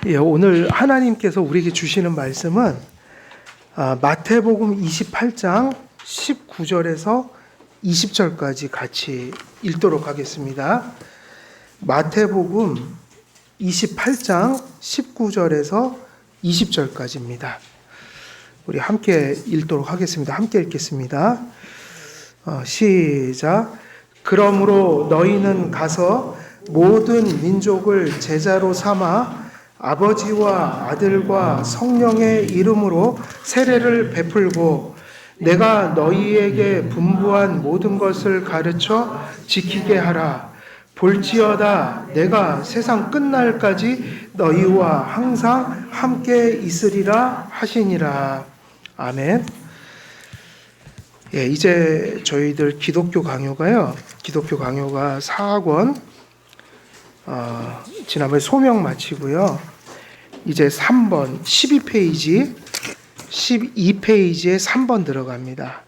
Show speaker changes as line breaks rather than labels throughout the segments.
예, 오늘 하나님께서 우리에게 주시는 말씀은 마태복음 28장 19절에서 20절까지 같이 읽도록 하겠습니다. 마태복음 28장 19절에서 20절까지입니다. 우리 함께 읽도록 하겠습니다. 함께 읽겠습니다. 시작. 그러므로 너희는 가서 모든 민족을 제자로 삼아 아버지와 아들과 성령의 이름으로 세례를 베풀고 내가 너희에게 분부한 모든 것을 가르쳐 지키게 하라. 볼지어다 내가 세상 끝날까지 너희와 항상 함께 있으리라 하시니라. 아멘. 예, 이제 저희들 기독교 강요가 4학원 지난번에 소명 마치고요. 이제 3번 12페이지에 3번 들어갑니다.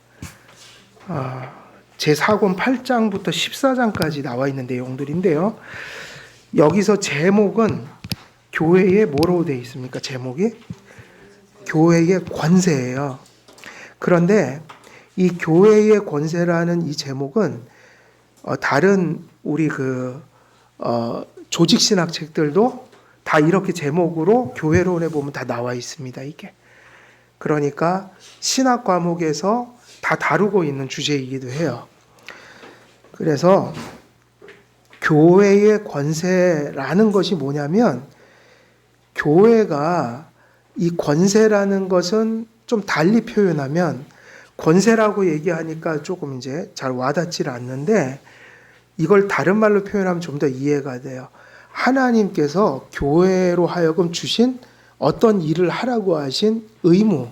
제 4권 8장부터 14장까지 나와 있는 내용들인데요. 여기서 제목은 교회에 뭐로 되어 있습니까? 제목이 교회의 권세예요. 그런데 이 교회의 권세라는 이 제목은 다른 우리 조직신학 책들도 다 이렇게 제목으로 교회론에 보면 다 나와 있습니다. 이게 그러니까 신학 과목에서 다 다루고 있는 주제이기도 해요. 그래서 교회의 권세라는 것이 뭐냐면, 교회가 이 권세라는 것은 좀 달리 표현하면, 권세라고 얘기하니까 조금 이제 잘 와닿지 않는데, 이걸 다른 말로 표현하면 좀 더 이해가 돼요. 하나님께서 교회로 하여금 주신 어떤 일을 하라고 하신 의무.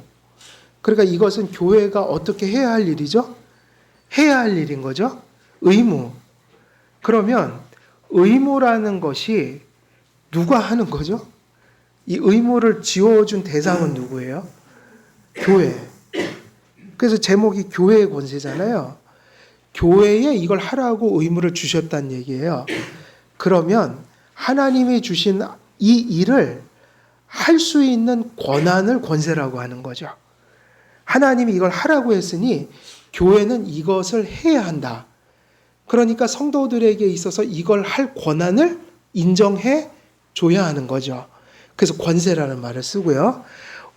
그러니까 이것은 교회가 어떻게 해야 할 일이죠? 해야 할 일인 거죠. 의무. 그러면 의무라는 것이 누가 하는 거죠? 이 의무를 지어준 대상은 누구예요? 교회. 그래서 제목이 교회의 권세잖아요. 교회에 이걸 하라고 의무를 주셨다는 얘기예요. 그러면 하나님이 주신 이 일을 할 수 있는 권한을 권세라고 하는 거죠. 하나님이 이걸 하라고 했으니 교회는 이것을 해야 한다. 그러니까 성도들에게 있어서 이걸 할 권한을 인정해 줘야 하는 거죠. 그래서 권세라는 말을 쓰고요.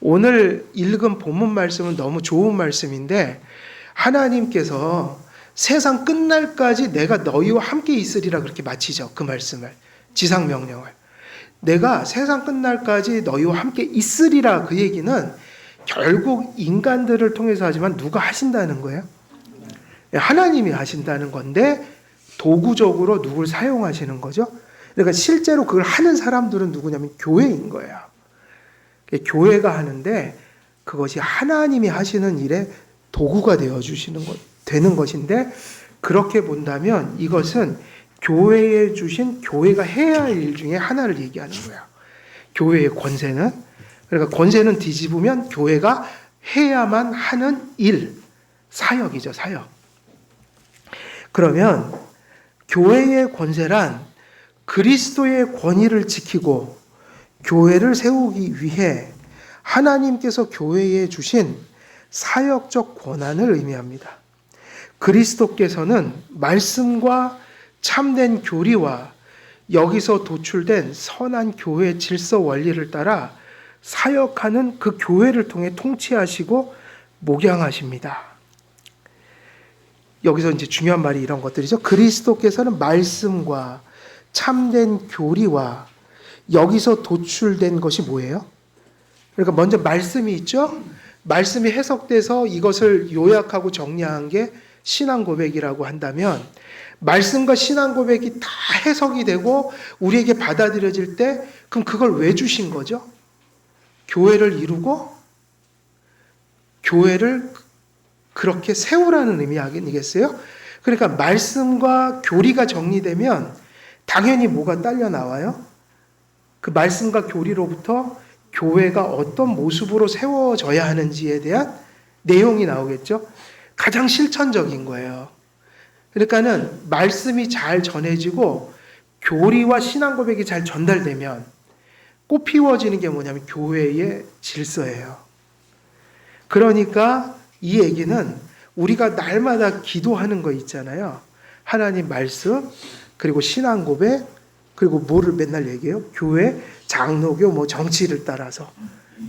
오늘 읽은 본문 말씀은 너무 좋은 말씀인데, 하나님께서 세상 끝날까지 내가 너희와 함께 있으리라 그렇게 마치죠. 그 말씀을, 지상명령을. 내가 세상 끝날까지 너희와 함께 있으리라, 그 얘기는 결국 인간들을 통해서 하지만 누가 하신다는 거예요? 하나님이 하신다는 건데, 도구적으로 누굴 사용하시는 거죠? 그러니까 실제로 그걸 하는 사람들은 누구냐면 교회인 거예요. 교회가 하는데 그것이 하나님이 하시는 일에 도구가 되는 것인데, 그렇게 본다면 이것은 교회에 주신, 교회가 해야 할 일 중에 하나를 얘기하는 거예요. 교회의 권세는. 그러니까 권세는 뒤집으면 교회가 해야만 하는 일, 사역이죠, 사역. 그러면 교회의 권세란 그리스도의 권위를 지키고 교회를 세우기 위해 하나님께서 교회에 주신 사역적 권한을 의미합니다. 그리스도께서는 말씀과 참된 교리와 여기서 도출된 선한 교회 질서 원리를 따라 사역하는 그 교회를 통해 통치하시고 목양하십니다. 여기서 이제 중요한 말이 이런 것들이죠. 그리스도께서는 말씀과 참된 교리와, 여기서 도출된 것이 뭐예요? 그러니까 먼저 말씀이 있죠. 말씀이 해석돼서 이것을 요약하고 정리한 게 신앙 고백이라고 한다면, 말씀과 신앙 고백이 다 해석이 되고 우리에게 받아들여질 때, 그럼 그걸 왜 주신 거죠? 교회를 이루고 교회를 그렇게 세우라는 의미 아니겠어요? 그러니까 말씀과 교리가 정리되면 당연히 뭐가 딸려 나와요? 그 말씀과 교리로부터 교회가 어떤 모습으로 세워져야 하는지에 대한 내용이 나오겠죠? 가장 실천적인 거예요. 그러니까는 말씀이 잘 전해지고 교리와 신앙 고백이 잘 전달되면 꽃피워지는 게 뭐냐면 교회의 질서예요. 그러니까 이 얘기는 우리가 날마다 기도하는 거 있잖아요. 하나님 말씀, 그리고 신앙 고백, 그리고 뭐를 맨날 얘기해요? 교회, 장로교, 뭐 정치를 따라서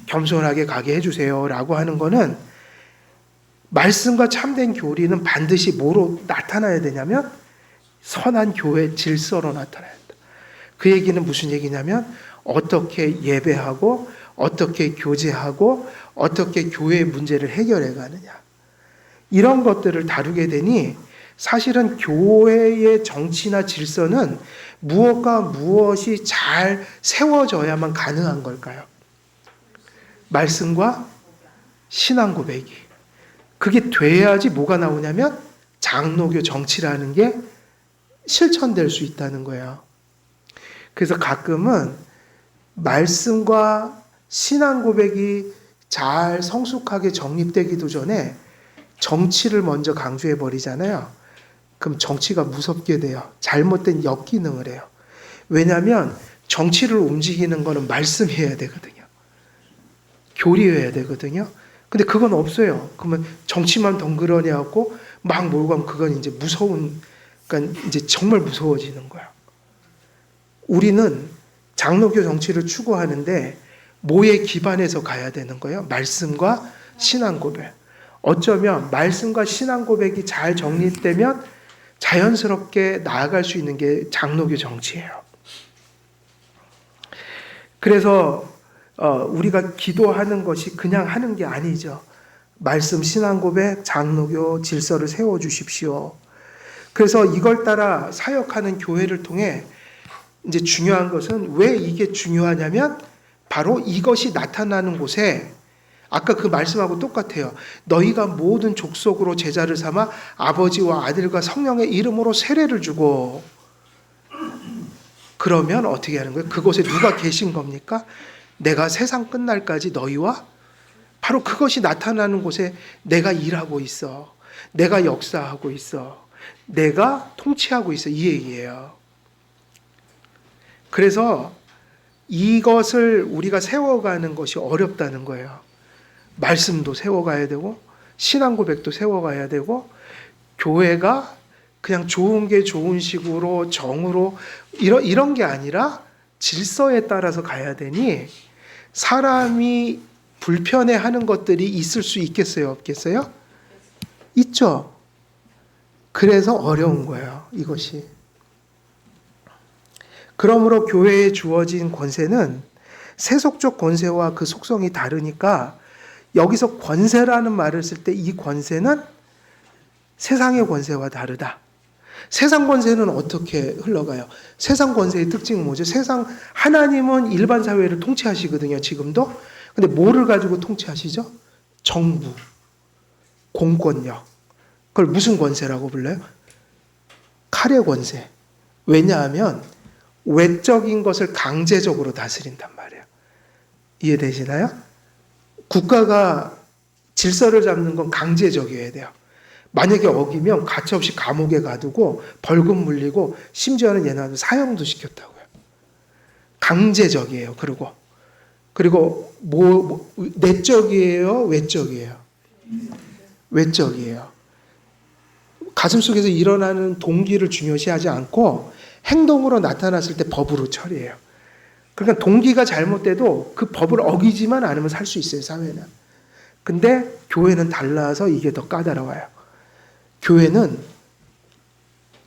겸손하게 가게 해주세요라고 하는 거는 말씀과 참된 교리는 반드시 뭐로 나타나야 되냐면 선한 교회 질서로 나타나야 된다. 그 얘기는 무슨 얘기냐면 어떻게 예배하고 어떻게 교제하고 어떻게 교회의 문제를 해결해 가느냐. 이런 것들을 다루게 되니 사실은 교회의 정치나 질서는 무엇과 무엇이 잘 세워져야만 가능한 걸까요? 말씀과 신앙 고백이. 그게 돼야지 뭐가 나오냐면 장로교 정치라는 게 실천될 수 있다는 거예요. 그래서 가끔은 말씀과 신앙 고백이 잘 성숙하게 정립되기도 전에 정치를 먼저 강조해 버리잖아요. 그럼 정치가 무섭게 돼요. 잘못된 역기능을 해요. 왜냐하면 정치를 움직이는 거는 말씀이어야 되거든요. 교리여야 되거든요. 근데 그건 없어요. 그러면 정치만 덩그러니 하고 막 몰고 가면 그건 이제 무서운, 그러니까 이제 정말 무서워지는 거예요. 우리는 장로교 정치를 추구하는데 뭐에 기반해서 가야 되는 거예요? 말씀과 신앙 고백. 어쩌면 말씀과 신앙 고백이 잘 정립되면 자연스럽게 나아갈 수 있는 게 장로교 정치예요. 그래서 우리가 기도하는 것이 그냥 하는 게 아니죠. 말씀, 신앙 고백, 장로교 질서를 세워주십시오. 그래서 이걸 따라 사역하는 교회를 통해 이제 중요한 것은 왜 이게 중요하냐면 바로 이것이 나타나는 곳에 아까 그 말씀하고 똑같아요. 너희가 모든 족속으로 제자를 삼아 아버지와 아들과 성령의 이름으로 세례를 주고 그러면 어떻게 하는 거예요? 그곳에 누가 계신 겁니까? 내가 세상 끝날까지 너희와 바로 그것이 나타나는 곳에 내가 일하고 있어. 내가 역사하고 있어. 내가 통치하고 있어. 이 얘기예요. 그래서 이것을 우리가 세워가는 것이 어렵다는 거예요. 말씀도 세워가야 되고 신앙 고백도 세워가야 되고 교회가 그냥 좋은 게 좋은 식으로 정으로 이런 게 아니라 질서에 따라서 가야 되니 사람이 불편해하는 것들이 있을 수 있겠어요? 없겠어요? 있죠. 그래서 어려운 거예요. 이것이. 그러므로 교회에 주어진 권세는 세속적 권세와 그 속성이 다르니까 여기서 권세라는 말을 쓸 때 이 권세는 세상의 권세와 다르다. 세상 권세는 어떻게 흘러가요? 세상 권세의 특징은 뭐죠? 하나님은 일반 사회를 통치하시거든요, 지금도. 근데 뭐를 가지고 통치하시죠? 정부, 공권력. 그걸 무슨 권세라고 불러요? 칼의 권세. 왜냐하면 외적인 것을 강제적으로 다스린단 말이에요. 이해되시나요? 국가가 질서를 잡는 건 강제적이어야 돼요. 만약에 어기면 가차없이 감옥에 가두고 벌금 물리고 심지어는 얘네들 사형도 시켰다고요. 강제적이에요. 그리고 내적이에요? 외적이에요? 외적이에요. 가슴속에서 일어나는 동기를 중요시하지 않고 행동으로 나타났을 때 법으로 처리해요. 그러니까 동기가 잘못돼도 그 법을 어기지만 않으면 살 수 있어요, 사회는. 근데 교회는 달라서 이게 더 까다로워요. 교회는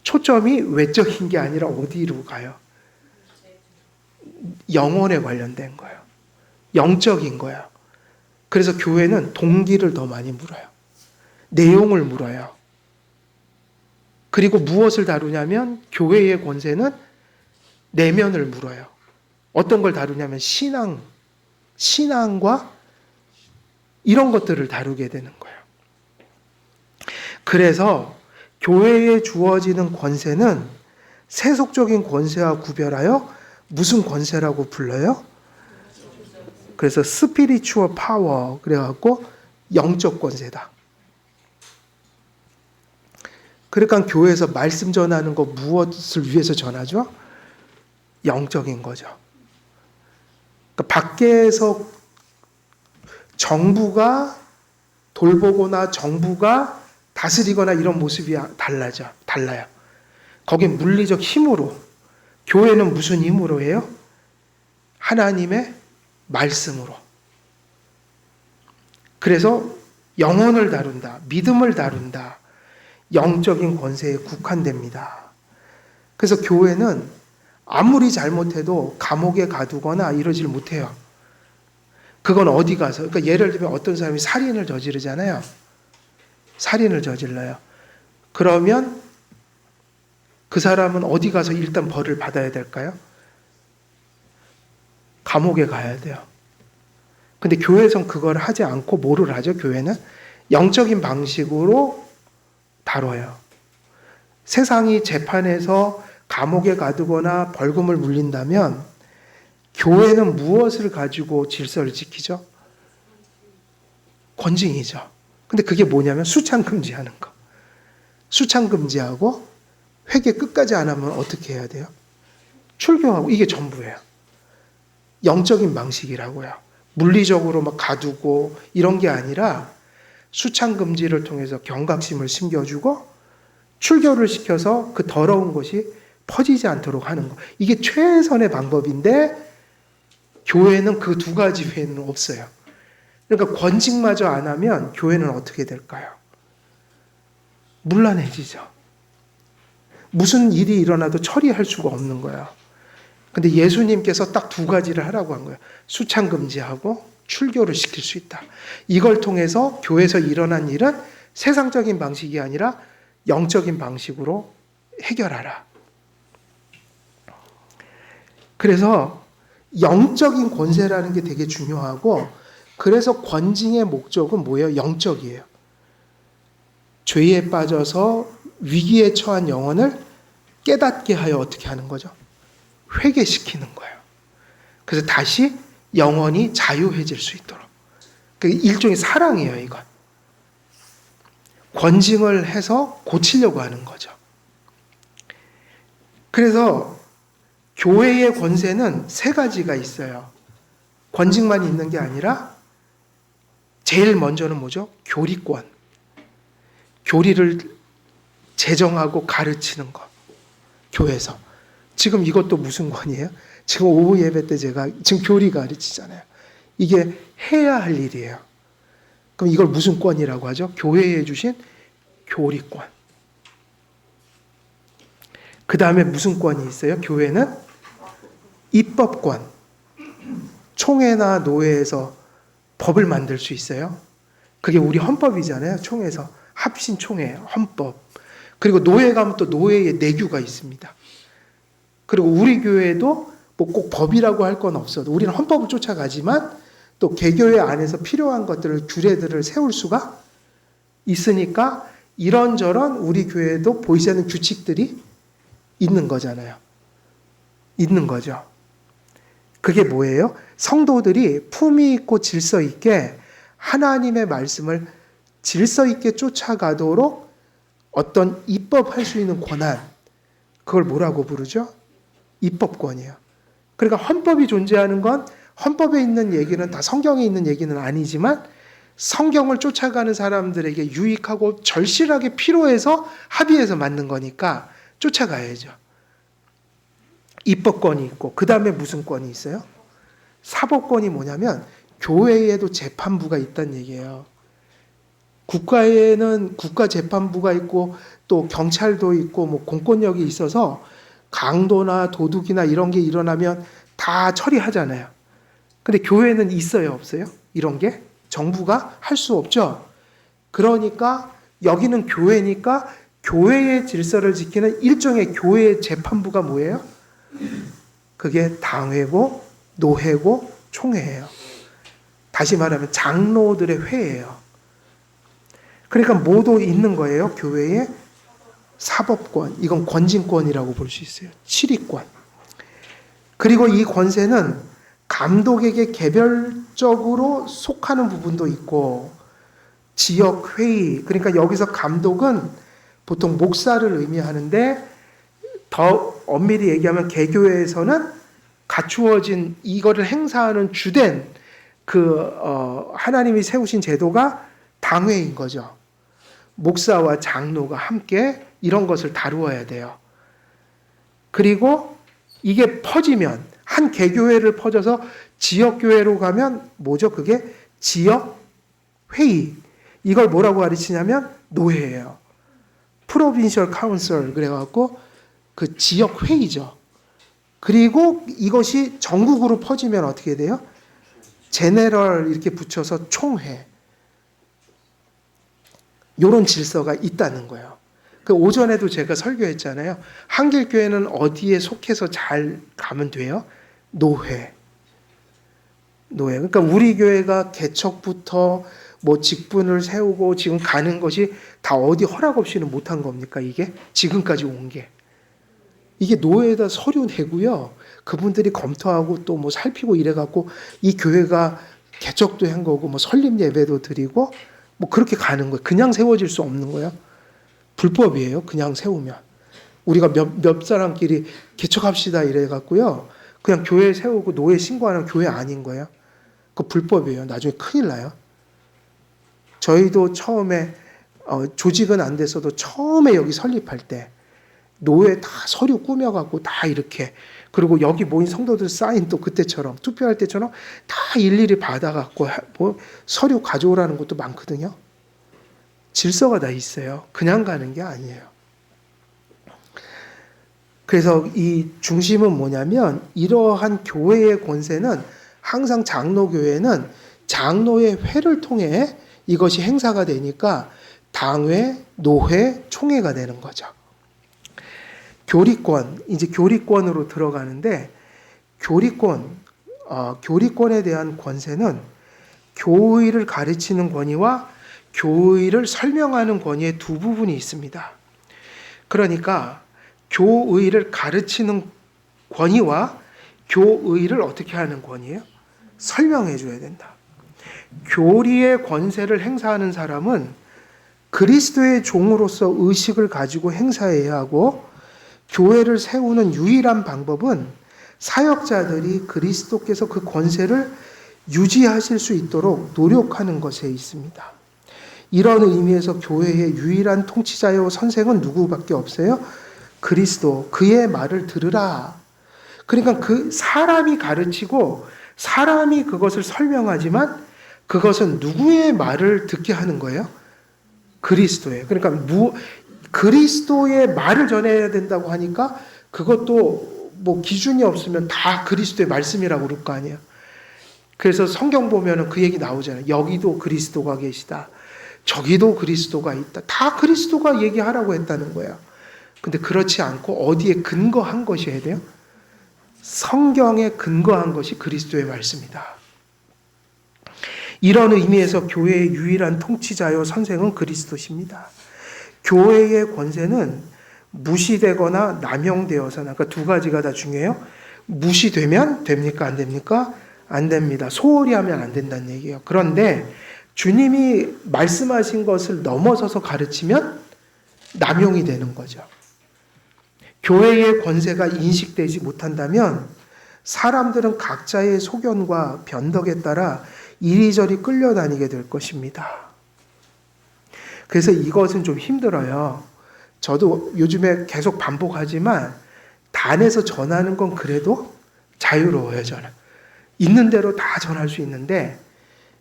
초점이 외적인 게 아니라 어디로 가요? 영혼에 관련된 거예요. 영적인 거예요. 그래서 교회는 동기를 더 많이 물어요. 내용을 물어요. 그리고 무엇을 다루냐면 교회의 권세는 내면을 물어요. 어떤 걸 다루냐면 신앙과 이런 것들을 다루게 되는 거예요. 그래서 교회에 주어지는 권세는 세속적인 권세와 구별하여 무슨 권세라고 불러요? 그래서 스피리추얼 파워 그래갖고 영적 권세다. 그러니까 교회에서 말씀 전하는 거 무엇을 위해서 전하죠? 영적인 거죠. 그러니까 밖에서 정부가 돌보거나 정부가 다스리거나 이런 모습이 달라요. 거긴 물리적 힘으로. 교회는 무슨 힘으로 해요? 하나님의 말씀으로. 그래서 영혼을 다룬다, 믿음을 다룬다, 영적인 권세에 국한됩니다. 그래서 교회는 아무리 잘못해도 감옥에 가두거나 이러질 못해요. 그건 어디 가서, 그러니까 예를 들면 어떤 사람이 살인을 저지르잖아요. 살인을 저질러요. 그러면 그 사람은 어디 가서 일단 벌을 받아야 될까요? 감옥에 가야 돼요. 근데 교회에선 그걸 하지 않고 뭐를 하죠? 교회는 영적인 방식으로 다뤄요. 세상이 재판에서 감옥에 가두거나 벌금을 물린다면 교회는 무엇을 가지고 질서를 지키죠? 권징이죠. 근데 그게 뭐냐면 수창금지하는 거. 수창금지하고 회개 끝까지 안 하면 어떻게 해야 돼요? 출교하고. 이게 전부예요. 영적인 방식이라고요. 물리적으로 막 가두고 이런 게 아니라 수창금지를 통해서 경각심을 심겨주고 출교를 시켜서 그 더러운 것이 퍼지지 않도록 하는 거. 이게 최선의 방법인데 교회는 그 두 가지 외에는 없어요. 그러니까 권징마저 안 하면 교회는 어떻게 될까요? 문란해지죠. 무슨 일이 일어나도 처리할 수가 없는 거예요. 근데 예수님께서 딱 두 가지를 하라고 한 거예요. 수창금지하고 출교를 시킬 수 있다. 이걸 통해서 교회에서 일어난 일은 세상적인 방식이 아니라 영적인 방식으로 해결하라. 그래서 영적인 권세라는 게 되게 중요하고, 그래서 권징의 목적은 뭐예요? 영적이에요. 죄에 빠져서 위기에 처한 영혼을 깨닫게 하여 어떻게 하는 거죠? 회개시키는 거예요. 그래서 다시 영혼이 자유해질 수 있도록. 일종의 사랑이에요, 이건. 권징을 해서 고치려고 하는 거죠. 그래서 교회의 권세는 세 가지가 있어요. 권징만 있는 게 아니라 제일 먼저는 뭐죠? 교리권. 교리를 제정하고 가르치는 것. 교회에서. 지금 이것도 무슨 권이에요? 지금 오후 예배 때 제가 지금 교리 가르치잖아요. 이게 해야 할 일이에요. 그럼 이걸 무슨 권이라고 하죠? 교회에 주신 교리권. 그 다음에 무슨 권이 있어요? 교회는 입법권. 총회나 노회에서 법을 만들 수 있어요. 그게 우리 헌법이잖아요. 총회에서 합신 총회, 헌법. 그리고 노회 가면 또 노회의 내규가 있습니다. 그리고 우리 교회도 뭐 꼭 법이라고 할 건 없어도 우리는 헌법을 쫓아가지만 또 개교회 안에서 필요한 것들을, 규례들을 세울 수가 있으니까 이런저런 우리 교회에도 보이지 않는 규칙들이 있는 거잖아요. 있는 거죠. 그게 뭐예요? 성도들이 품위 있고 질서 있게 하나님의 말씀을 질서 있게 쫓아가도록 어떤 입법할 수 있는 권한, 그걸 뭐라고 부르죠? 입법권이에요. 그러니까 헌법이 존재하는 건 헌법에 있는 얘기는 다 성경에 있는 얘기는 아니지만 성경을 쫓아가는 사람들에게 유익하고 절실하게 필요해서 합의해서 만든 거니까 쫓아가야죠. 입법권이 있고, 그 다음에 무슨 권이 있어요? 사법권이 뭐냐면 교회에도 재판부가 있다는 얘기예요. 국가에는 국가재판부가 있고 또 경찰도 있고 뭐 공권력이 있어서 강도나 도둑이나 이런 게 일어나면 다 처리하잖아요. 근데 교회는 있어요, 없어요? 이런 게? 정부가 할 수 없죠. 그러니까 여기는 교회니까 교회의 질서를 지키는 일종의 교회의 재판부가 뭐예요? 그게 당회고 노회고 총회예요. 다시 말하면 장로들의 회예요. 그러니까 모두 있는 거예요. 교회의 사법권, 이건 권징권이라고 볼 수 있어요. 치리권. 그리고 이 권세는 감독에게 개별적으로 속하는 부분도 있고, 지역회의, 그러니까 여기서 감독은 보통 목사를 의미하는데 더 엄밀히 얘기하면 개교회에서는 갖추어진 이거를 행사하는 주된 하나님이 세우신 제도가 당회인 거죠. 목사와 장로가 함께 이런 것을 다루어야 돼요. 그리고 이게 퍼지면 한 개교회를 퍼져서 지역교회로 가면 뭐죠? 그게 지역회의. 이걸 뭐라고 가르치냐면 노회예요. 프로빈셜 카운슬 그래갖고 그 지역회의죠. 그리고 이것이 전국으로 퍼지면 어떻게 돼요? 제네럴 이렇게 붙여서 총회. 이런 질서가 있다는 거예요. 그 오전에도 제가 설교했잖아요. 한길교회는 어디에 속해서 잘 가면 돼요? 노회. 그러니까 우리 교회가 개척부터 뭐 직분을 세우고 지금 가는 것이 다 어디 허락 없이는 못한 겁니까? 이게 지금까지 온 게. 이게 노회에다 서류 내고요. 그분들이 검토하고 또 뭐 살피고 이래갖고 이 교회가 개척도 한 거고 뭐 설립 예배도 드리고 뭐 그렇게 가는 거예요. 그냥 세워질 수 없는 거예요. 불법이에요. 그냥 세우면. 우리가 몇 사람끼리 개척합시다 이래갖고요. 그냥 교회 세우고 노회 신고하는 교회 아닌 거예요. 그거 불법이에요. 나중에 큰일 나요. 저희도 처음에 조직은 안 돼서도 처음에 여기 설립할 때 노회 다 서류 꾸며갖고 다 이렇게 그리고 여기 모인 성도들 사인 또 그때처럼 투표할 때처럼 다 일일이 받아갖고 뭐 서류 가져오라는 것도 많거든요. 질서가 다 있어요. 그냥 가는 게 아니에요. 그래서 이 중심은 뭐냐면 이러한 교회의 권세는 항상 장로교회는 장로의 회를 통해 이것이 행사가 되니까 당회, 노회, 총회가 되는 거죠. 교리권, 이제 교리권으로 들어가는데 교리권에 대한 권세는 교의를 가르치는 권위와 교의를 설명하는 권위의 두 부분이 있습니다. 그러니까 교의를 가르치는 권위와 교의를 어떻게 하는 권위예요? 설명해 줘야 된다. 교리의 권세를 행사하는 사람은 그리스도의 종으로서 의식을 가지고 행사해야 하고 교회를 세우는 유일한 방법은 사역자들이 그리스도께서 그 권세를 유지하실 수 있도록 노력하는 것에 있습니다. 이런 의미에서 교회의 유일한 통치자요 선생은 누구밖에 없어요? 그리스도. 그의 말을 들으라. 그러니까 그 사람이 가르치고 사람이 그것을 설명하지만 그것은 누구의 말을 듣게 하는 거예요? 그리스도예요. 그러니까 그리스도의 말을 전해야 된다고 하니까 그것도 뭐 기준이 없으면 다 그리스도의 말씀이라고 그럴 거 아니에요. 그래서 성경 보면은 그 얘기 나오잖아요. 여기도 그리스도가 계시다. 저기도 그리스도가 있다. 다 그리스도가 얘기하라고 했다는 거예요. 근데 그렇지 않고 어디에 근거한 것이어야 돼요? 성경에 근거한 것이 그리스도의 말씀이다. 이런 의미에서 교회의 유일한 통치자요 선생은 그리스도십니다. 교회의 권세는 무시되거나 남용되어서나 그러니까 두 가지가 다 중요해요. 무시되면 됩니까? 안 됩니까? 안 됩니다. 소홀히 하면 안 된다는 얘기예요. 그런데 주님이 말씀하신 것을 넘어서서 가르치면 남용이 되는 거죠. 교회의 권세가 인식되지 못한다면 사람들은 각자의 소견과 변덕에 따라 이리저리 끌려다니게 될 것입니다. 그래서 이것은 좀 힘들어요. 저도 요즘에 계속 반복하지만 단에서 전하는 건 그래도 자유로워요. 저는 있는 대로 다 전할 수 있는데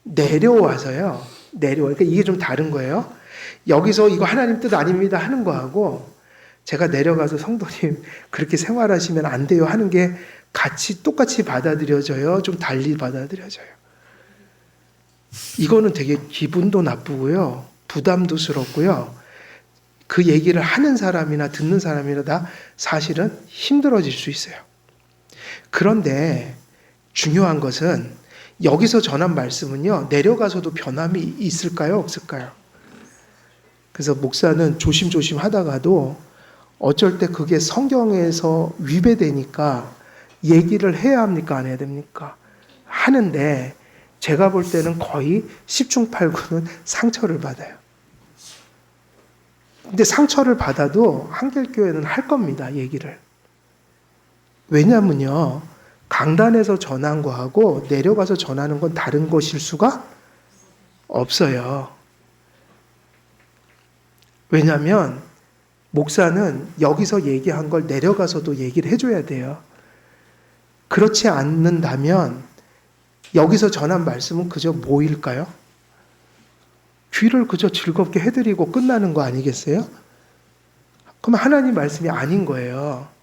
내려와서요. 그러니까 이게 좀 다른 거예요. 여기서 이거 하나님 뜻 아닙니다 하는 거하고 제가 내려가서 성도님 그렇게 생활하시면 안 돼요 하는 게 똑같이 받아들여져요. 좀 달리 받아들여져요. 이거는 되게 기분도 나쁘고요. 부담도 스럽고요. 그 얘기를 하는 사람이나 듣는 사람이나 다 사실은 힘들어질 수 있어요. 그런데 중요한 것은 여기서 전한 말씀은요. 내려가서도 변함이 있을까요? 없을까요? 그래서 목사는 조심조심 하다가도 어쩔 때 그게 성경에서 위배되니까 얘기를 해야 합니까? 안 해야 됩니까? 하는데 제가 볼 때는 거의 10중 8구는 상처를 받아요. 근데 상처를 받아도 한길교회는 할 겁니다. 얘기를. 왜냐면요. 강단에서 전한 거하고 내려가서 전하는 건 다른 것일 수가 없어요. 왜냐하면 목사는 여기서 얘기한 걸 내려가서도 얘기를 해줘야 돼요. 그렇지 않는다면 여기서 전한 말씀은 그저 뭐일까요? 귀를 그저 즐겁게 해드리고 끝나는 거 아니겠어요? 그럼 하나님 말씀이 아닌 거예요.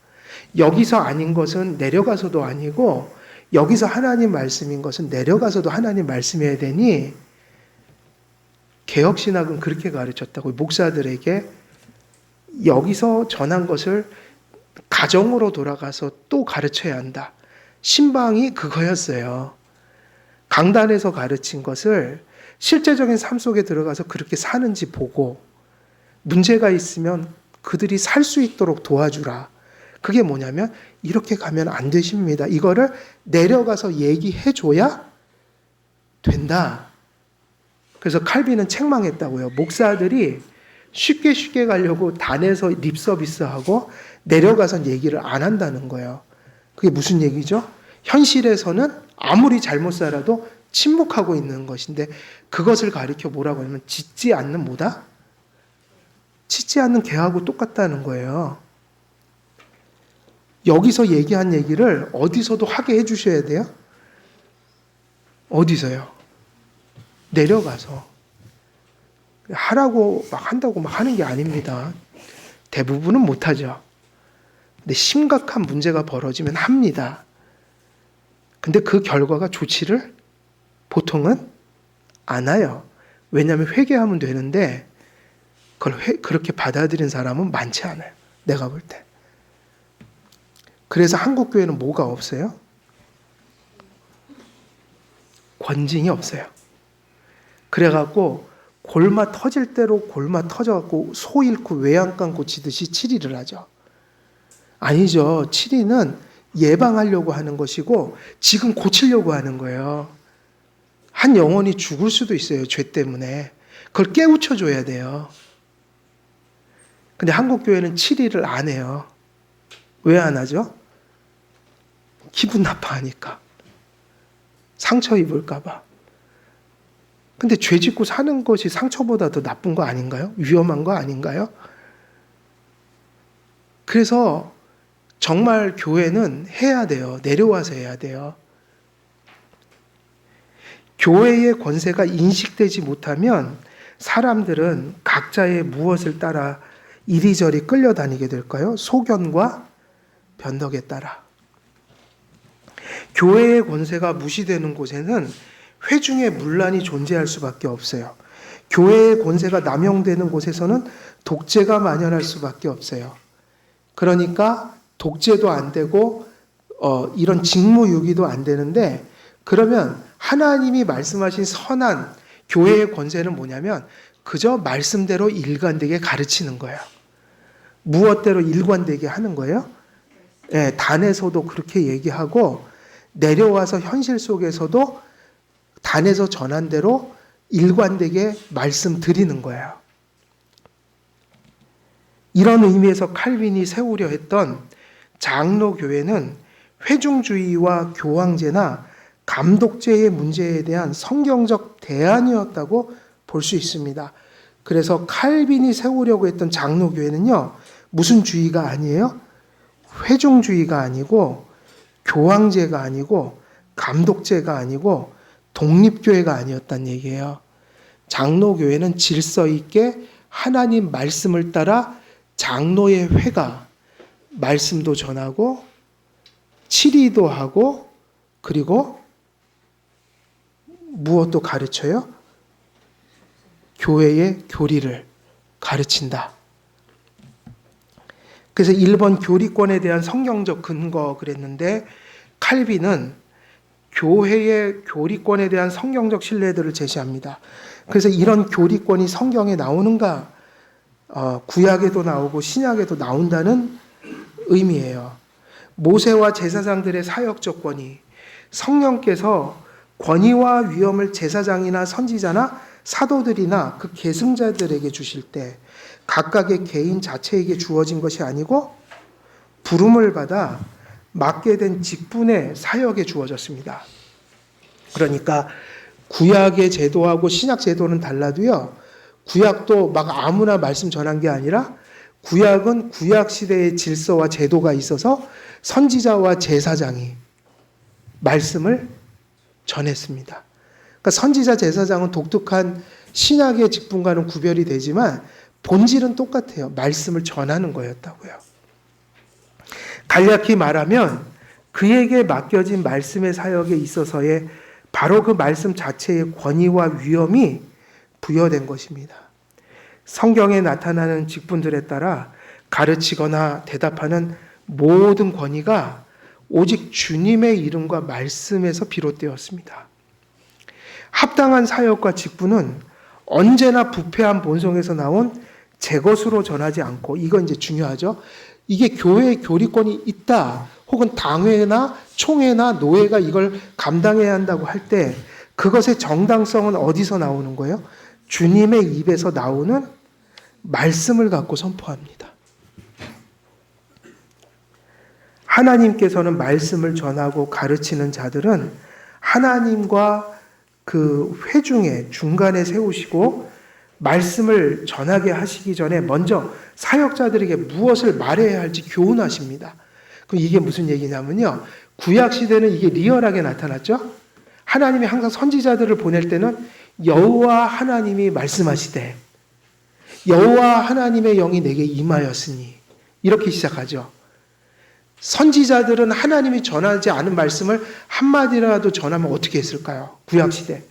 여기서 아닌 것은 내려가서도 아니고 여기서 하나님 말씀인 것은 내려가서도 하나님 말씀이어야 되니 개혁신학은 그렇게 가르쳤다고. 목사들에게 여기서 전한 것을 가정으로 돌아가서 또 가르쳐야 한다. 신방이 그거였어요. 강단에서 가르친 것을 실제적인 삶 속에 들어가서 그렇게 사는지 보고 문제가 있으면 그들이 살 수 있도록 도와주라. 그게 뭐냐면 이렇게 가면 안 되십니다. 이거를 내려가서 얘기해 줘야 된다. 그래서 칼빈은 책망했다고요. 목사들이 쉽게 가려고 단에서 립서비스하고 내려가서 얘기를 안 한다는 거예요. 그게 무슨 얘기죠? 현실에서는 아무리 잘못 살아도 침묵하고 있는 것인데 그것을 가리켜 뭐라고 하냐면 짖지 않는 뭐다? 짖지 않는 개하고 똑같다는 거예요. 여기서 얘기한 얘기를 어디서도 하게 해주셔야 돼요? 어디서요? 내려가서. 하라고 막 한다고 막 하는 게 아닙니다. 대부분은 못하죠. 근데 심각한 문제가 벌어지면 합니다. 근데 그 결과가 좋지를 보통은 않아요. 왜냐하면 회개하면 되는데 그걸 그렇게 받아들인 사람은 많지 않아요. 내가 볼 때. 그래서 한국 교회는 뭐가 없어요? 권징이 없어요. 그래갖고 골마 터질 대로 골마 터져갖고 소 잃고 외양간 고치듯이 치리를 하죠. 아니죠. 치리는 예방하려고 하는 것이고 지금 고치려고 하는 거예요. 한 영혼이 죽을 수도 있어요. 죄 때문에. 그걸 깨우쳐줘야 돼요. 근데 한국 교회는 치리를 안 해요. 왜 안 하죠? 기분 나빠하니까. 상처 입을까 봐. 근데 죄 짓고 사는 것이 상처보다 더 나쁜 거 아닌가요? 위험한 거 아닌가요? 그래서 정말 교회는 해야 돼요. 내려와서 해야 돼요. 교회의 권세가 인식되지 못하면 사람들은 각자의 무엇을 따라 이리저리 끌려다니게 될까요? 소견과 변덕에 따라. 교회의 권세가 무시되는 곳에는 회중의 문란이 존재할 수밖에 없어요. 교회의 권세가 남용되는 곳에서는 독재가 만연할 수밖에 없어요. 그러니까 독재도 안 되고 이런 직무유기도 안 되는데 그러면 하나님이 말씀하신 선한 교회의 권세는 뭐냐면 그저 말씀대로 일관되게 가르치는 거예요. 무엇대로 일관되게 하는 거예요? 네, 단에서도 그렇게 얘기하고 내려와서 현실 속에서도 단에서 전한 대로 일관되게 말씀드리는 거예요. 이런 의미에서 칼빈이 세우려 했던 장로교회는 회중주의와 교황제나 감독제의 문제에 대한 성경적 대안이었다고 볼 수 있습니다. 그래서 칼빈이 세우려고 했던 장로교회는요, 무슨 주의가 아니에요? 회중주의가 아니고 교황제가 아니고 감독제가 아니고 독립교회가 아니었단 얘기예요. 장로교회는 질서 있게 하나님 말씀을 따라 장로의 회가 말씀도 전하고 치리도 하고 그리고 무엇도 가르쳐요? 교회의 교리를 가르친다. 그래서 1번 교리권에 대한 성경적 근거 그랬는데 칼빈은 교회의 교리권에 대한 성경적 신뢰들을 제시합니다. 그래서 이런 교리권이 성경에 나오는가? 구약에도 나오고 신약에도 나온다는 의미예요. 모세와 제사장들의 사역적 권위, 성령께서 권위와 위엄을 제사장이나 선지자나 사도들이나 그 계승자들에게 주실 때 각각의 개인 자체에게 주어진 것이 아니고 부름을 받아 맡게 된 직분의 사역에 주어졌습니다. 그러니까 구약의 제도하고 신약 제도는 달라도요, 구약도 막 아무나 말씀 전한 게 아니라 구약은 구약 시대의 질서와 제도가 있어서 선지자와 제사장이 말씀을 전했습니다. 그러니까 선지자 제사장은 독특한 신약의 직분과는 구별이 되지만 본질은 똑같아요. 말씀을 전하는 거였다고요. 간략히 말하면 그에게 맡겨진 말씀의 사역에 있어서의 바로 그 말씀 자체의 권위와 위엄이 부여된 것입니다. 성경에 나타나는 직분들에 따라 가르치거나 대답하는 모든 권위가 오직 주님의 이름과 말씀에서 비롯되었습니다. 합당한 사역과 직분은 언제나 부패한 본성에서 나온 제 것으로 전하지 않고, 이건 이제 중요하죠. 이게 교회의 교리권이 있다, 혹은 당회나 총회나 노회가 이걸 감당해야 한다고 할 때 그것의 정당성은 어디서 나오는 거예요? 주님의 입에서 나오는 말씀을 갖고 선포합니다. 하나님께서는 말씀을 전하고 가르치는 자들은 하나님과 그 회중의 중간에 세우시고 말씀을 전하게 하시기 전에 먼저 사역자들에게 무엇을 말해야 할지 교훈하십니다. 그럼 이게 무슨 얘기냐면요, 구약 시대는 이게 리얼하게 나타났죠. 하나님이 항상 선지자들을 보낼 때는 여호와 하나님이 말씀하시되 여호와 하나님의 영이 내게 임하였으니, 이렇게 시작하죠. 선지자들은 하나님이 전하지 않은 말씀을 한마디라도 전하면 어떻게 했을까요? 구약 시대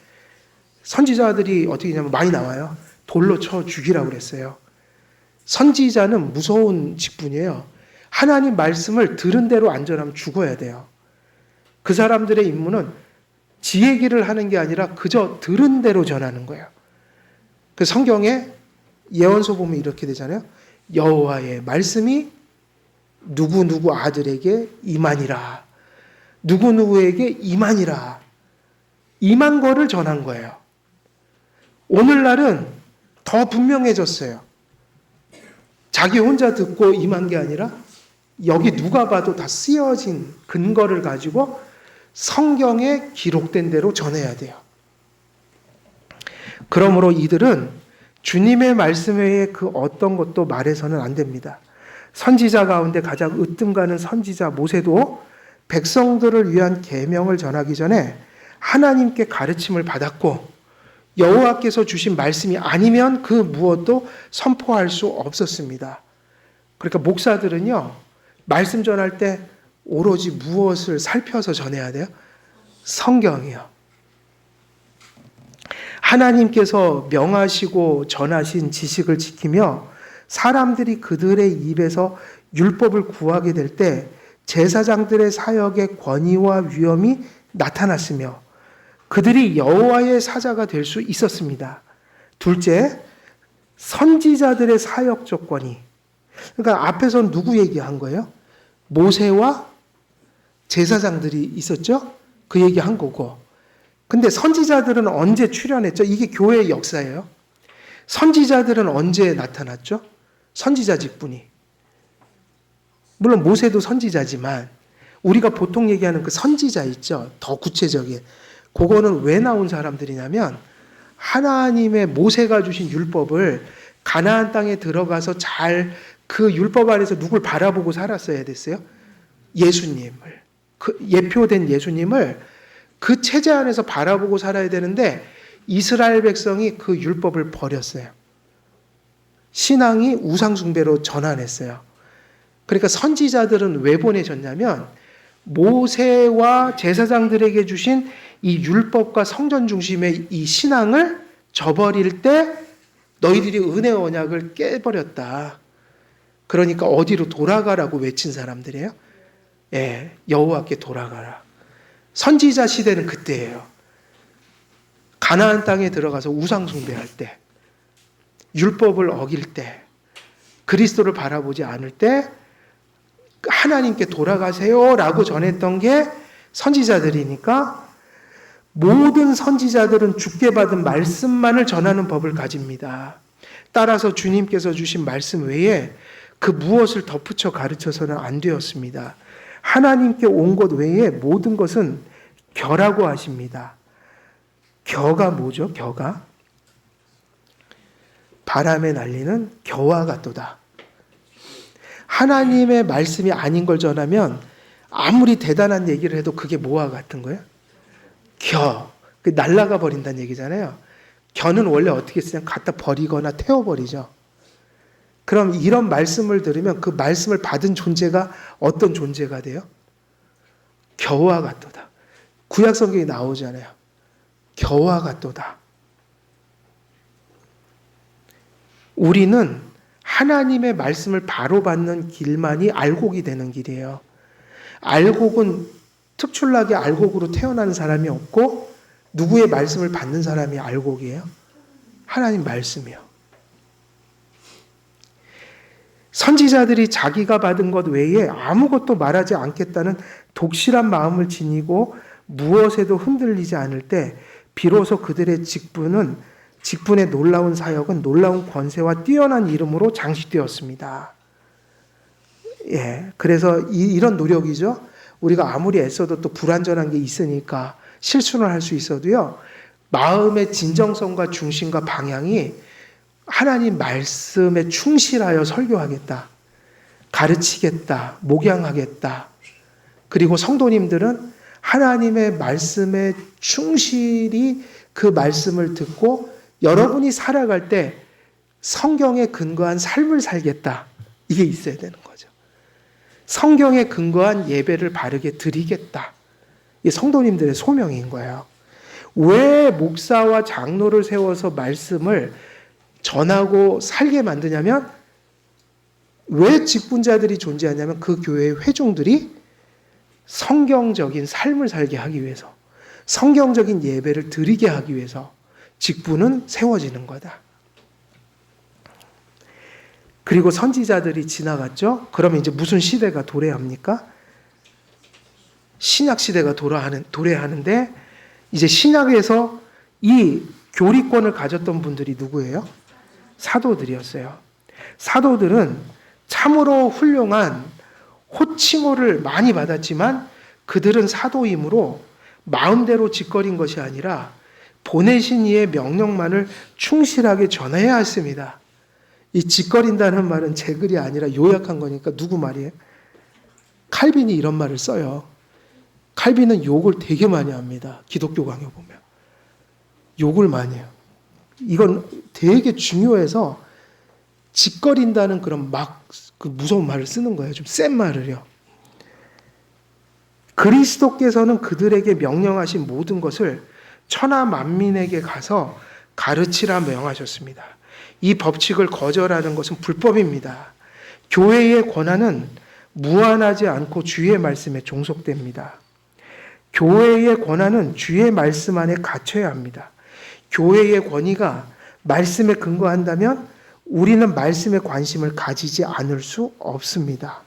선지자들이 어떻게 했냐면 많이 나와요. 돌로 쳐 죽이라고 그랬어요. 선지자는 무서운 직분이에요. 하나님 말씀을 들은 대로 안 전하면 죽어야 돼요. 그 사람들의 임무는 지 얘기를 하는 게 아니라 그저 들은 대로 전하는 거예요. 그 성경에 예언서 보면 이렇게 되잖아요. 여호와의 말씀이 누구누구 아들에게 임하니라. 누구누구에게 임하니라. 임한 거를 전한 거예요. 오늘날은 더 분명해졌어요. 자기 혼자 듣고 임한 게 아니라 여기 누가 봐도 다 쓰여진 근거를 가지고 성경에 기록된 대로 전해야 돼요. 그러므로 이들은 주님의 말씀 외에 그 어떤 것도 말해서는 안 됩니다. 선지자 가운데 가장 으뜸가는 선지자 모세도 백성들을 위한 계명을 전하기 전에 하나님께 가르침을 받았고 여호와께서 주신 말씀이 아니면 그 무엇도 선포할 수 없었습니다. 그러니까 목사들은요, 말씀 전할 때 오로지 무엇을 살펴서 전해야 돼요? 성경이요. 하나님께서 명하시고 전하신 지식을 지키며 사람들이 그들의 입에서 율법을 구하게 될 때 제사장들의 사역의 권위와 위엄이 나타났으며 그들이 여호와의 사자가 될 수 있었습니다. 둘째, 선지자들의 사역 조건이, 그러니까 앞에서는 누구 얘기한 거예요? 모세와 제사장들이 있었죠? 그 얘기한 거고. 근데 선지자들은 언제 출현했죠? 이게 교회의 역사예요. 선지자들은 언제 나타났죠? 선지자 직분이. 물론 모세도 선지자지만 우리가 보통 얘기하는 그 선지자 있죠? 더 구체적인. 그거는 왜 나온 사람들이냐면 하나님의 모세가 주신 율법을 가나안 땅에 들어가서 잘 그 율법 안에서 누굴 바라보고 살았어야 됐어요? 예수님을. 그 예표된 예수님을 그 체제 안에서 바라보고 살아야 되는데 이스라엘 백성이 그 율법을 버렸어요. 신앙이 우상숭배로 전환했어요. 그러니까 선지자들은 왜 보내졌냐면 모세와 제사장들에게 주신 이 율법과 성전 중심의 이 신앙을 저버릴 때 너희들이 은혜의 언약을 깨버렸다. 그러니까 어디로 돌아가라고 외친 사람들이에요? 예, 여호와께 돌아가라. 선지자 시대는 그때예요. 가나안 땅에 들어가서 우상 숭배할 때, 율법을 어길 때, 그리스도를 바라보지 않을 때 하나님께 돌아가세요라고 전했던 게 선지자들이니까 모든 선지자들은 주께 받은 말씀만을 전하는 법을 가집니다. 따라서 주님께서 주신 말씀 외에 그 무엇을 덧붙여 가르쳐서는 안 되었습니다. 하나님께 온 것 외에 모든 것은 겨라고 하십니다. 겨가 뭐죠? 겨가 바람에 날리는 겨와 같도다. 하나님의 말씀이 아닌 걸 전하면 아무리 대단한 얘기를 해도 그게 뭐와 같은 거예요? 겨. 날아가 버린다는 얘기잖아요. 겨는 원래 어떻게 쓰냐면 갖다 버리거나 태워버리죠. 그럼 이런 말씀을 들으면 그 말씀을 받은 존재가 어떤 존재가 돼요? 겨와 같도다. 구약 성경에 나오잖아요. 겨와 같도다. 우리는 하나님의 말씀을 바로 받는 길만이 알곡이 되는 길이에요. 알곡은 특출나게 알곡으로 태어나는 사람이 없고 누구의 말씀을 받는 사람이 알곡이에요? 하나님 말씀이요. 선지자들이 자기가 받은 것 외에 아무것도 말하지 않겠다는 독실한 마음을 지니고 무엇에도 흔들리지 않을 때 비로소 그들의 직분의 놀라운 사역은 놀라운 권세와 뛰어난 이름으로 장식되었습니다. 예, 그래서 이런 노력이죠. 우리가 아무리 애써도 또 불완전한 게 있으니까 실수는 할 수 있어도요. 마음의 진정성과 중심과 방향이 하나님 말씀에 충실하여 설교하겠다. 가르치겠다. 목양하겠다. 그리고 성도님들은 하나님의 말씀에 충실히 그 말씀을 듣고 여러분이 살아갈 때 성경에 근거한 삶을 살겠다. 이게 있어야 되는 거죠. 성경에 근거한 예배를 바르게 드리겠다. 이게 성도님들의 소명인 거예요. 왜 목사와 장로를 세워서 말씀을 전하고 살게 만드냐면 왜 직분자들이 존재하냐면 그 교회의 회중들이 성경적인 삶을 살게 하기 위해서 성경적인 예배를 드리게 하기 위해서 직분은 세워지는 거다. 그리고 선지자들이 지나갔죠. 그러면 이제 무슨 시대가 도래합니까? 신약 시대가 도래하는데 이제 신약에서 이 교리권을 가졌던 분들이 누구예요? 사도들이었어요. 사도들은 참으로 훌륭한 호칭호를 많이 받았지만 그들은 사도이므로 마음대로 짓거린 것이 아니라 보내신 이의 명령만을 충실하게 전해야 했습니다. 이 짓거린다는 말은 제 글이 아니라 요약한 거니까 누구 말이에요? 칼빈이 이런 말을 써요. 칼빈은 욕을 되게 많이 합니다. 기독교 강요 보면. 욕을 많이 해요. 이건 되게 중요해서 짓거린다는 그런 그 무서운 말을 쓰는 거예요. 좀 센 말을요. 그리스도께서는 그들에게 명령하신 모든 것을 천하 만민에게 가서 가르치라 명하셨습니다. 이 법칙을 거절하는 것은 불법입니다. 교회의 권한은 무한하지 않고 주의 말씀에 종속됩니다. 교회의 권한은 주의 말씀 안에 갇혀야 합니다. 교회의 권위가 말씀에 근거한다면 우리는 말씀에 관심을 가지지 않을 수 없습니다.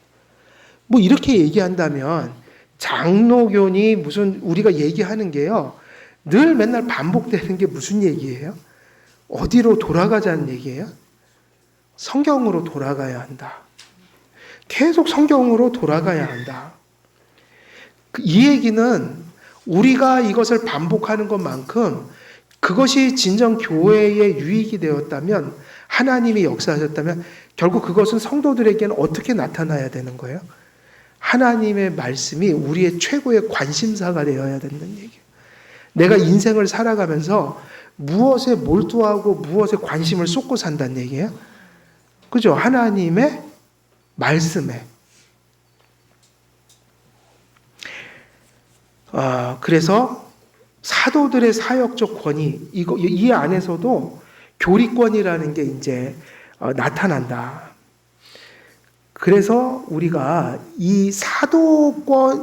뭐 이렇게 얘기한다면 장로교니 무슨 우리가 얘기하는 게요. 늘 맨날 반복되는 게 무슨 얘기예요? 어디로 돌아가자는 얘기예요? 성경으로 돌아가야 한다. 계속 성경으로 돌아가야 한다. 이 얘기는 우리가 이것을 반복하는 것만큼 그것이 진정 교회의 유익이 되었다면 하나님이 역사하셨다면 결국 그것은 성도들에게는 어떻게 나타나야 되는 거예요? 하나님의 말씀이 우리의 최고의 관심사가 되어야 된다는 얘기예요. 내가 인생을 살아가면서 무엇에 몰두하고 무엇에 관심을 쏟고 산다는 얘기예요. 그죠? 하나님의 말씀에. 그래서 사도들의 사역적 권위, 이 안에서도 교리권이라는 게 이제 나타난다. 그래서 우리가 이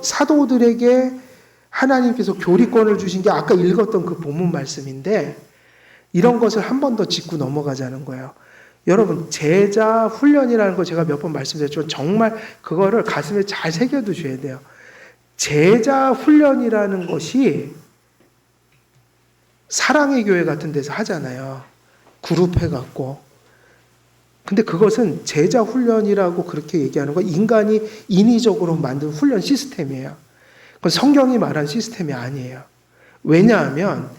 사도들에게 하나님께서 교리권을 주신 게 아까 읽었던 그 본문 말씀인데 이런 것을 한 번 더 짚고 넘어가자는 거예요. 여러분 제자 훈련이라는 거 제가 몇 번 말씀드렸지만 정말 그거를 가슴에 잘 새겨두셔야 돼요. 제자 훈련이라는 것이 사랑의 교회 같은 데서 하잖아요. 그룹 해갖고 근데 그것은 제자 훈련이라고 그렇게 얘기하는 건 인간이 인위적으로 만든 훈련 시스템이에요. 그건 성경이 말한 시스템이 아니에요. 왜냐하면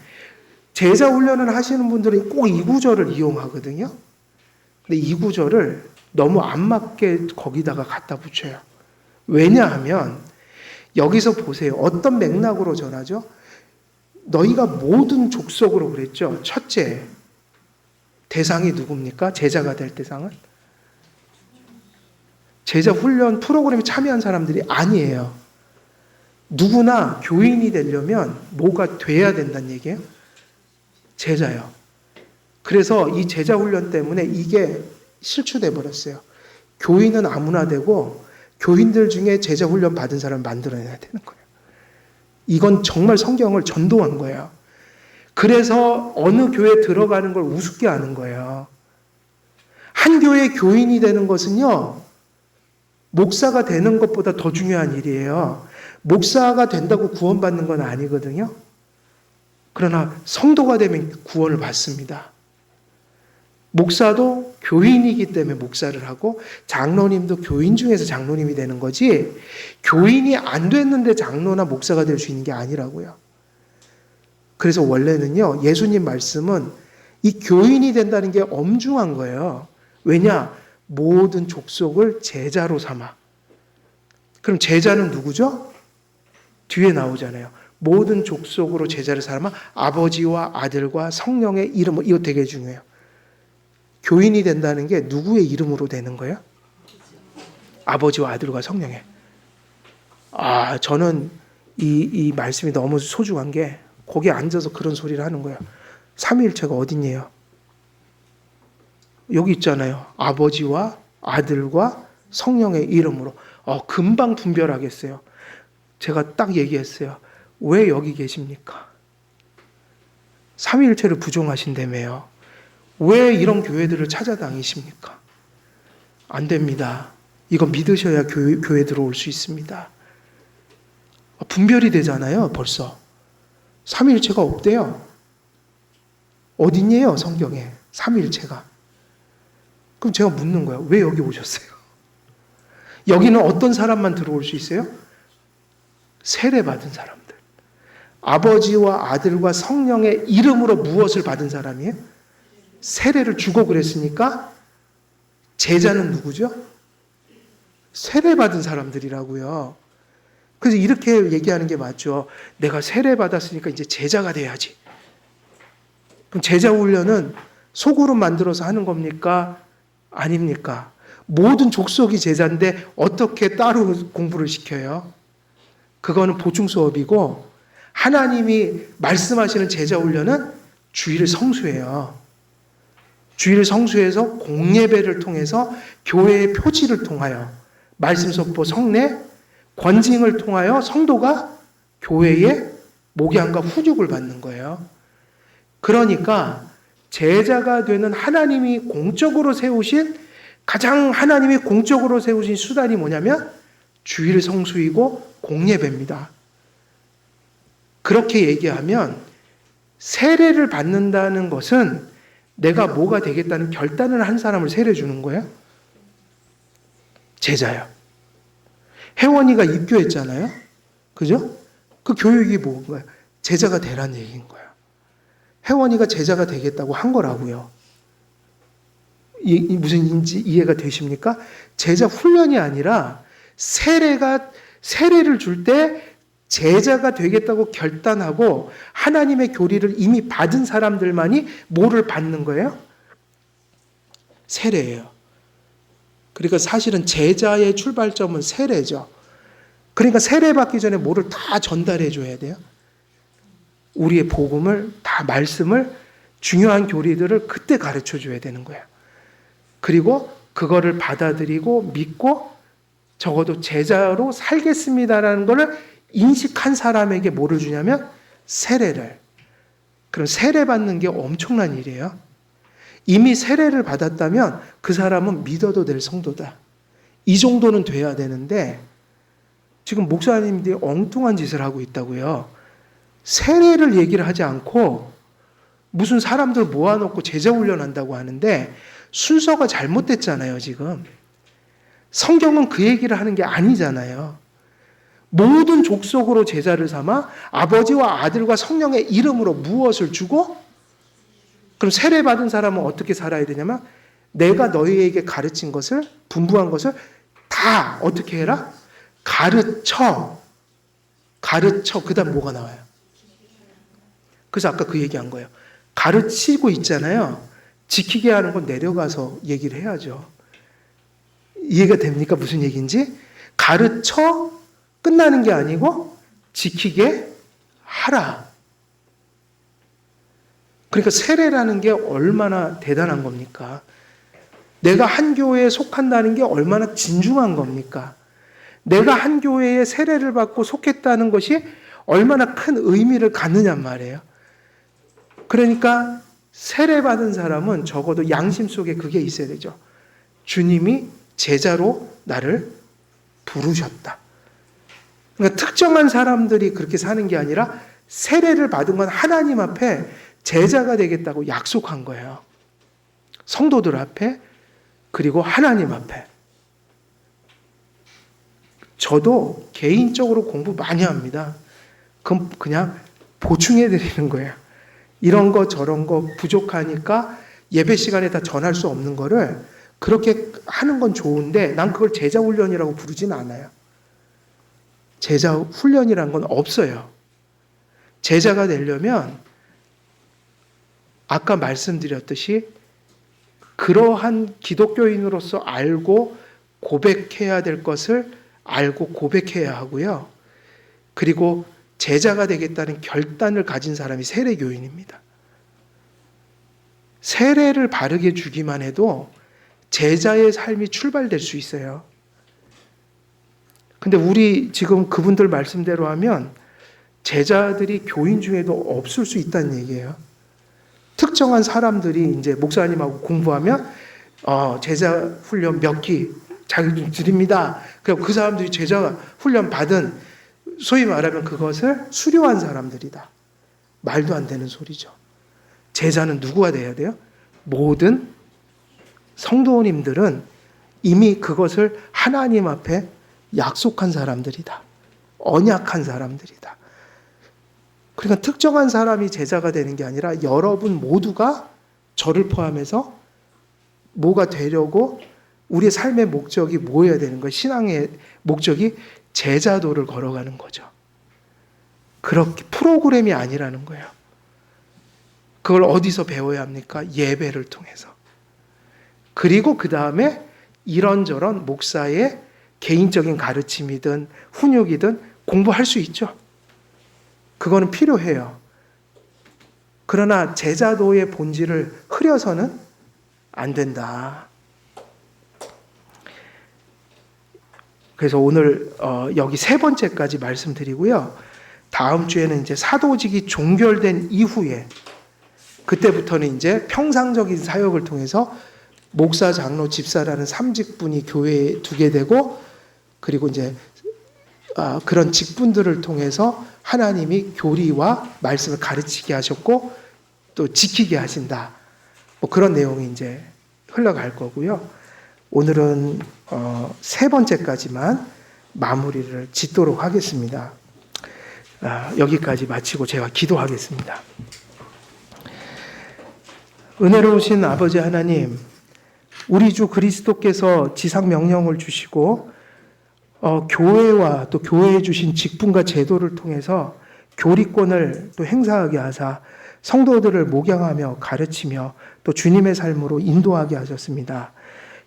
제자 훈련을 하시는 분들은 꼭 이 구절을 이용하거든요. 근데 이 구절을 너무 안 맞게 거기다가 갖다 붙여요. 왜냐하면 여기서 보세요. 어떤 맥락으로 전하죠? 너희가 모든 족속으로 그랬죠. 첫째, 대상이 누굽니까? 제자가 될 대상은? 제자 훈련 프로그램에 참여한 사람들이 아니에요. 누구나 교인이 되려면 뭐가 돼야 된다는 얘기예요? 제자요. 그래서 이 제자 훈련 때문에 이게 실추돼 버렸어요. 교인은 아무나 되고 교인들 중에 제자 훈련 받은 사람을 만들어내야 되는 거예요. 이건 정말 성경을 전도한 거예요. 그래서 어느 교회에 들어가는 걸 우습게 하는 거예요. 한 교회 교인이 되는 것은요, 목사가 되는 것보다 더 중요한 일이에요. 목사가 된다고 구원받는 건 아니거든요. 그러나 성도가 되면 구원을 받습니다. 목사도 교인이기 때문에 목사를 하고 장로님도 교인 중에서 장로님이 되는 거지 교인이 안 됐는데 장로나 목사가 될 수 있는 게 아니라고요. 그래서 원래는요, 예수님 말씀은 이 교인이 된다는 게 엄중한 거예요. 왜냐? 모든 족속을 제자로 삼아. 그럼 제자는 누구죠? 뒤에 나오잖아요. 모든 족속으로 제자를 삼아 아버지와 아들과 성령의 이름으로. 이거 되게 중요해요. 교인이 된다는 게 누구의 이름으로 되는 거예요? 아버지와 아들과 성령의. 저는 이 말씀이 너무 소중한 게 거기 앉아서 그런 소리를 하는 거예요. 삼위일체가 어딨냐요? 여기 있잖아요. 아버지와 아들과 성령의 이름으로. 금방 분별하겠어요. 제가 딱 얘기했어요. 왜 여기 계십니까? 삼위일체를 부정하신다며요. 왜 이런 교회들을 찾아다니십니까? 안 됩니다. 이거 믿으셔야 교회 들어올 수 있습니다. 분별이 되잖아요, 벌써. 삼위일체가 없대요. 어딨냐요, 성경에. 삼위일체가. 그럼 제가 묻는 거예요. 왜 여기 오셨어요? 여기는 어떤 사람만 들어올 수 있어요? 세례받은 사람들. 아버지와 아들과 성령의 이름으로 무엇을 받은 사람이에요? 세례를 주고 그랬으니까 제자는 누구죠? 세례받은 사람들이라고요. 그래서 이렇게 얘기하는 게 맞죠. 내가 세례받았으니까 이제 제자가 돼야지. 그럼 제자 훈련은 소그룹 만들어서 하는 겁니까? 아닙니까? 모든 족속이 제자인데 어떻게 따로 공부를 시켜요? 그거는 보충 수업이고 하나님이 말씀하시는 제자 훈련은 주일을 성수해요. 주일 성수에서 공예배를 통해서 교회의 표지를 통하여 말씀 선포 성례 권징을 통하여 성도가 교회의 목양과 훈육을 받는 거예요. 그러니까 제자가 되는 하나님이 공적으로 세우신 가장 하나님이 공적으로 세우신 수단이 뭐냐면 주일 성수이고 공예배입니다. 그렇게 얘기하면 세례를 받는다는 것은 내가 뭐가 되겠다는 결단을 한 사람을 세례 주는 거예요? 제자요. 혜원이가 입교했잖아요. 그죠? 그 교육이 뭔가요? 제자가 되란 얘기인 거예요. 혜원이가 제자가 되겠다고 한 거라고요. 무슨인지 이해가 되십니까? 제자 훈련이 아니라 세례를 줄 때 제자가 되겠다고 결단하고 하나님의 교리를 이미 받은 사람들만이 뭐를 받는 거예요? 세례예요. 그러니까 사실은 제자의 출발점은 세례죠. 그러니까 세례 받기 전에 뭐를 다 전달해 줘야 돼요. 우리의 복음을 다 말씀을 중요한 교리들을 그때 가르쳐 줘야 되는 거예요. 그리고 그거를 받아들이고 믿고 적어도 제자로 살겠습니다라는 것을 인식한 사람에게 뭐를 주냐면 세례를. 그럼 세례 받는 게 엄청난 일이에요. 이미 세례를 받았다면 그 사람은 믿어도 될 성도다. 이 정도는 돼야 되는데 지금 목사님들이 엉뚱한 짓을 하고 있다고요. 세례를 얘기를 하지 않고 무슨 사람들 모아놓고 제자 훈련한다고 하는데 순서가 잘못됐잖아요, 지금. 성경은 그 얘기를 하는 게 아니잖아요. 모든 족속으로 제자를 삼아 아버지와 아들과 성령의 이름으로 무엇을 주고, 그럼 세례받은 사람은 어떻게 살아야 되냐면 내가 너희에게 가르친 것을, 분부한 것을 다 어떻게 해라? 가르쳐. 그 다음 뭐가 나와요? 그래서 아까 그 얘기한 거예요. 가르치고 있잖아요. 지키게 하는 건 내려가서 얘기를 해야죠. 이해가 됩니까? 무슨 얘기인지? 가르쳐 끝나는 게 아니고 지키게 하라. 그러니까 세례라는 게 얼마나 대단한 겁니까? 내가 한 교회에 속한다는 게 얼마나 진중한 겁니까? 내가 한 교회에 세례를 받고 속했다는 것이 얼마나 큰 의미를 갖느냔 말이에요. 그러니까 세례받은 사람은 적어도 양심 속에 그게 있어야 되죠. 주님이 제자로 나를 부르셨다. 그러니까 특정한 사람들이 그렇게 사는 게 아니라 세례를 받은 건 하나님 앞에 제자가 되겠다고 약속한 거예요. 성도들 앞에, 그리고 하나님 앞에. 저도 개인적으로 공부 많이 합니다. 그럼 그냥 보충해 드리는 거예요. 이런 거 저런 거 부족하니까 예배 시간에 다 전할 수 없는 거를 그렇게 하는 건 좋은데 난 그걸 제자 훈련이라고 부르진 않아요. 제자 훈련이란 건 없어요. 제자가 되려면 아까 말씀드렸듯이 그러한 기독교인으로서 알고 고백해야 될 것을 알고 고백해야 하고요. 그리고 제자가 되겠다는 결단을 가진 사람이 세례교인입니다. 세례를 바르게 주기만 해도 제자의 삶이 출발될 수 있어요. 근데 우리 지금 그분들 말씀대로 하면 제자들이 교인 중에도 없을 수 있다는 얘기예요. 특정한 사람들이 이제 목사님하고 공부하면 제자 훈련 몇 기 자격증 드립니다. 그리고 그 사람들이 제자 훈련 받은, 소위 말하면 그것을 수료한 사람들이다. 말도 안 되는 소리죠. 제자는 누구가 돼야 돼요? 모든 성도님들은 이미 그것을 하나님 앞에 약속한 사람들이다. 언약한 사람들이다. 그러니까 특정한 사람이 제자가 되는 게 아니라 여러분 모두가 저를 포함해서 뭐가 되려고 우리의 삶의 목적이 뭐여야 되는 거예요? 신앙의 목적이 제자도를 걸어가는 거죠. 그렇게 프로그램이 아니라는 거예요. 그걸 어디서 배워야 합니까? 예배를 통해서. 그리고 그 다음에 이런저런 목사의 개인적인 가르침이든 훈육이든 공부할 수 있죠. 그거는 필요해요. 그러나 제자도의 본질을 흐려서는 안 된다. 그래서 오늘 여기 세 번째까지 말씀드리고요. 다음 주에는 이제 사도직이 종결된 이후에 그때부터는 이제 평상적인 사역을 통해서 목사, 장로, 집사라는 3직분이 교회에 두게 되고, 그리고 이제 그런 직분들을 통해서 하나님이 교리와 말씀을 가르치게 하셨고 또 지키게 하신다. 뭐 그런 내용이 이제 흘러갈 거고요. 오늘은 세 번째까지만 마무리를 짓도록 하겠습니다. 여기까지 마치고 제가 기도하겠습니다. 은혜로우신 아버지 하나님, 우리 주 그리스도께서 지상 명령을 주시고 교회와 또 교회에 주신 직분과 제도를 통해서 교리권을 또 행사하게 하사 성도들을 목양하며 가르치며 또 주님의 삶으로 인도하게 하셨습니다.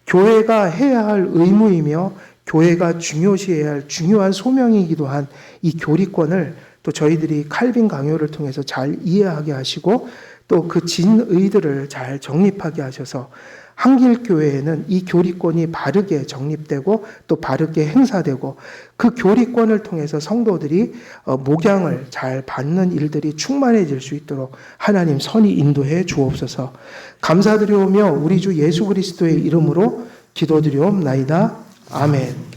교회가 해야 할 의무이며 교회가 중요시해야 할 중요한 소명이기도 한 이 교리권을 또 저희들이 칼빈 강요를 통해서 잘 이해하게 하시고 또 그 진의들을 잘 정립하게 하셔서 한길교회에는 이 교리권이 바르게 정립되고 또 바르게 행사되고 그 교리권을 통해서 성도들이 목양을 잘 받는 일들이 충만해질 수 있도록 하나님 선히 인도해 주옵소서. 감사드리오며 우리 주 예수 그리스도의 이름으로 기도드리옵나이다. 아멘.